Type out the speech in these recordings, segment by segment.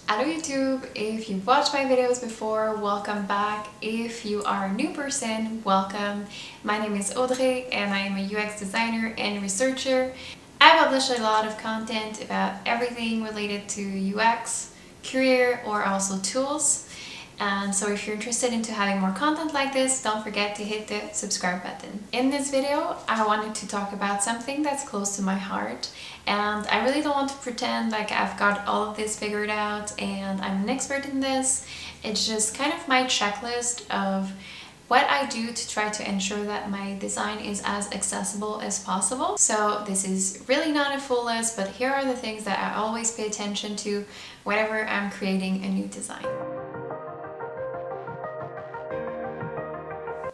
Hello YouTube, if you've watched my videos before, welcome back. If you are a new person, welcome. My name is Audrey and I am a UX designer and researcher. I publish a lot of content about everything related to UX, career, or also tools. And so if you're interested into having more content like this, don't forget to hit the subscribe button. In this video, I wanted to talk about something that's close to my heart, and I really don't want to pretend like I've got all of this figured out and I'm an expert in this. It's just kind of my checklist of what I do to try to ensure that my design is as accessible as possible. So this is really not a full list, but here are the things that I always pay attention to whenever I'm creating a new design.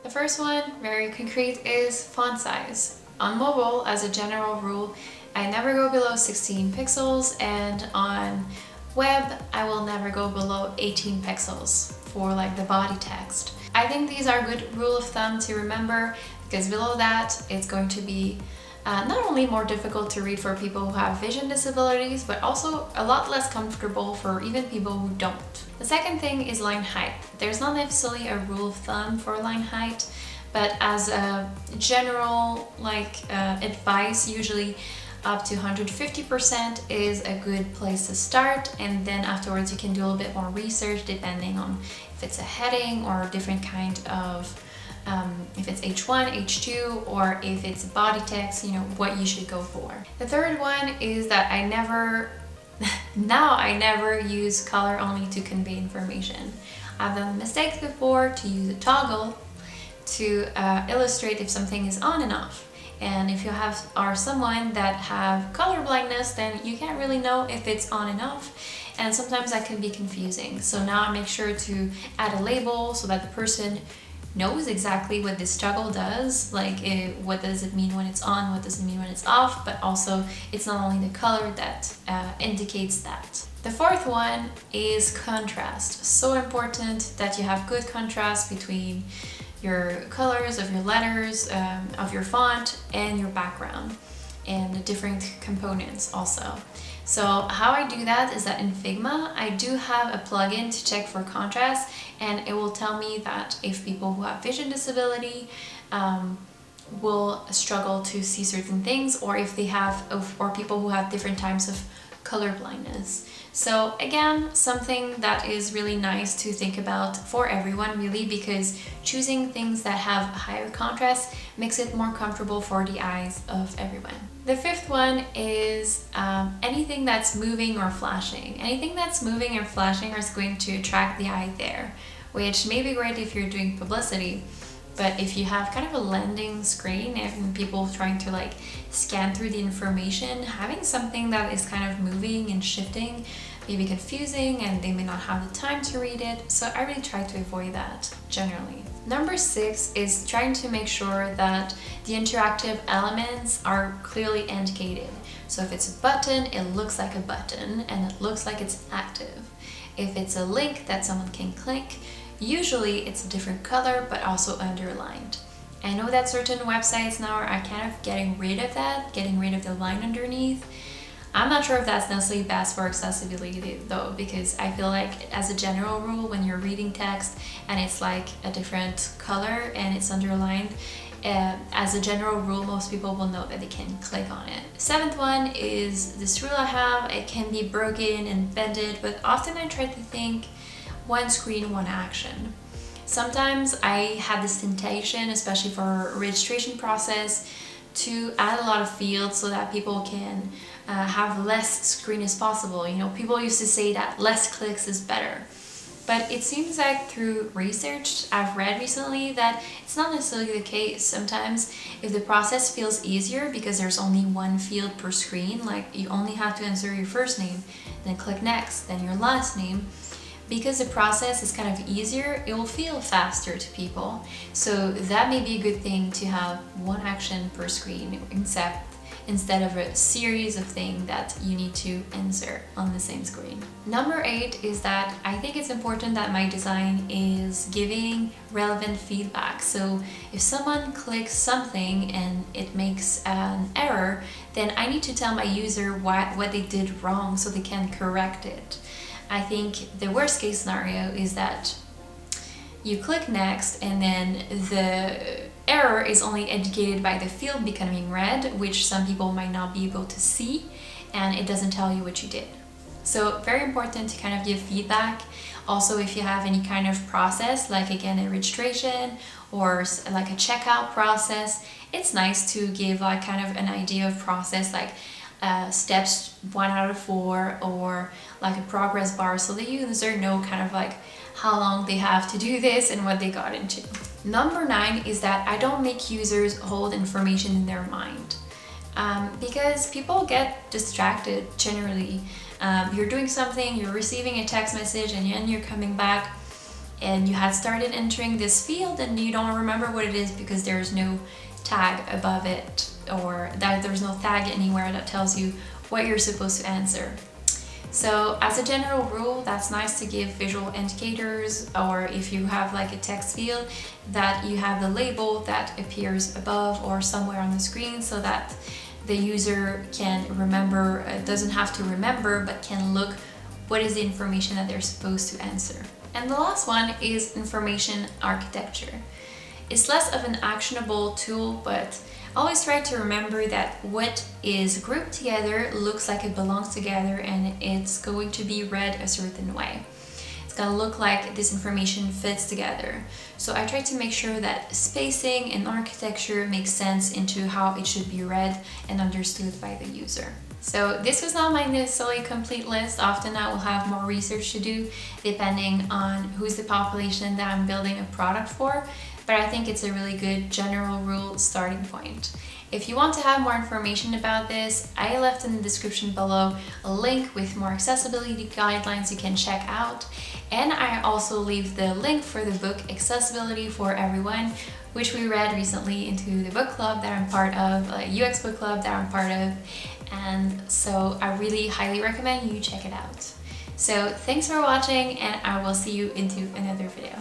The first one, very concrete, is font size. On mobile, as a general rule, I never go below 16 pixels, and on web, I will never go below 18 pixels for like the body text. I think these are a good rule of thumb to remember, because below that, it's going to be not only more difficult to read for people who have vision disabilities, but also a lot less comfortable for even people who don't. The second thing is line height. There's not necessarily a rule of thumb for line height, but as a general advice, usually up to 150% is a good place to start, and then afterwards you can do a little bit more research depending on if it's a heading or a different kind of if it's H1, H2, or if it's body text, what you should go for. The third one is that I never use color only to convey information. I've done mistakes before to use a toggle to illustrate if something is on and off. And if you are someone that have color blindness, then you can't really know if it's on and off. And sometimes that can be confusing. So now I make sure to add a label so that the person knows exactly what this toggle does, what does it mean when it's on, what does it mean when it's off, but also it's not only the color that indicates that. The fourth one is contrast. So important that you have good contrast between your colors of your letters, of your font, and your background, and the different components also. So how I do that is that in Figma, I do have a plugin to check for contrast, and it will tell me that if people who have vision disability will struggle to see certain things, or if they have, or people who have different types of color blindness. So again, something that is really nice to think about for everyone, really, because choosing things that have higher contrast makes it more comfortable for the eyes of everyone. The fifth one is anything that's moving or flashing. Anything that's moving or flashing is going to attract the eye there, which may be great if you're doing publicity. But if you have kind of a landing screen and people trying to scan through the information, having something that is kind of moving and shifting may be confusing and they may not have the time to read it. So I really try to avoid that generally. Number 6 is trying to make sure that the interactive elements are clearly indicated. So if it's a button, it looks like a button and it looks like it's active. If it's a link that someone can click, usually it's a different color, but also underlined. I know that certain websites now are kind of getting rid of that, getting rid of the line underneath. I'm not sure if that's necessarily best for accessibility though, because I feel like as a general rule, when you're reading text and it's like a different color and it's underlined, as a general rule, most people will know that they can click on it. Seventh one is this rule I have. It can be broken and bended, but often I try to think one screen, one action. Sometimes I have this temptation, especially for a registration process, to add a lot of fields so that people can have less screen as possible. People used to say that less clicks is better. But it seems like through research I've read recently that it's not necessarily the case. Sometimes if the process feels easier because there's only one field per screen, like you only have to enter your first name, then click next, then your last name, because the process is kind of easier, it will feel faster to people. So that may be a good thing to have one action per screen, instead of a series of things that you need to insert on the same screen. Number 8 is that I think it's important that my design is giving relevant feedback. So if someone clicks something and it makes an error, then I need to tell my user what they did wrong so they can correct it. I think the worst case scenario is that you click next and then the error is only indicated by the field becoming red, which some people might not be able to see, and it doesn't tell you what you did. So very important to kind of give feedback. Also, if you have any kind of process, like again a registration or like a checkout process, it's nice to give like kind of an idea of process, like steps 1 out of 4, or like a progress bar, so the user know kind of like how long they have to do this and what they got into. Number 9 is that I don't make users hold information in their mind, because people get distracted generally. You're doing something, you're receiving a text message, and then you're coming back and you had started entering this field and you don't remember what it is because there's no tag above it, or that there's no tag anywhere that tells you what you're supposed to answer. So as a general rule, that's nice to give visual indicators, or if you have like a text field, that you have the label that appears above or somewhere on the screen, so that the user can remember, doesn't have to remember, but can look what is the information that they're supposed to answer. And the last one is information architecture. It's less of an actionable tool, but always try to remember that what is grouped together looks like it belongs together, and it's going to be read a certain way. It's gonna look like this information fits together. So I try to make sure that spacing and architecture makes sense into how it should be read and understood by the user. So this was not my necessarily complete list. Often I will have more research to do depending on who's the population that I'm building a product for, but I think it's a really good general rule starting point. If you want to have more information about this, I left in the description below a link with more accessibility guidelines you can check out. And I also leave the link for the book Accessibility for Everyone, which we read recently into the book club that I'm part of, a UX book club that I'm part of. And so I really highly recommend you check it out. So thanks for watching, and I will see you into another video.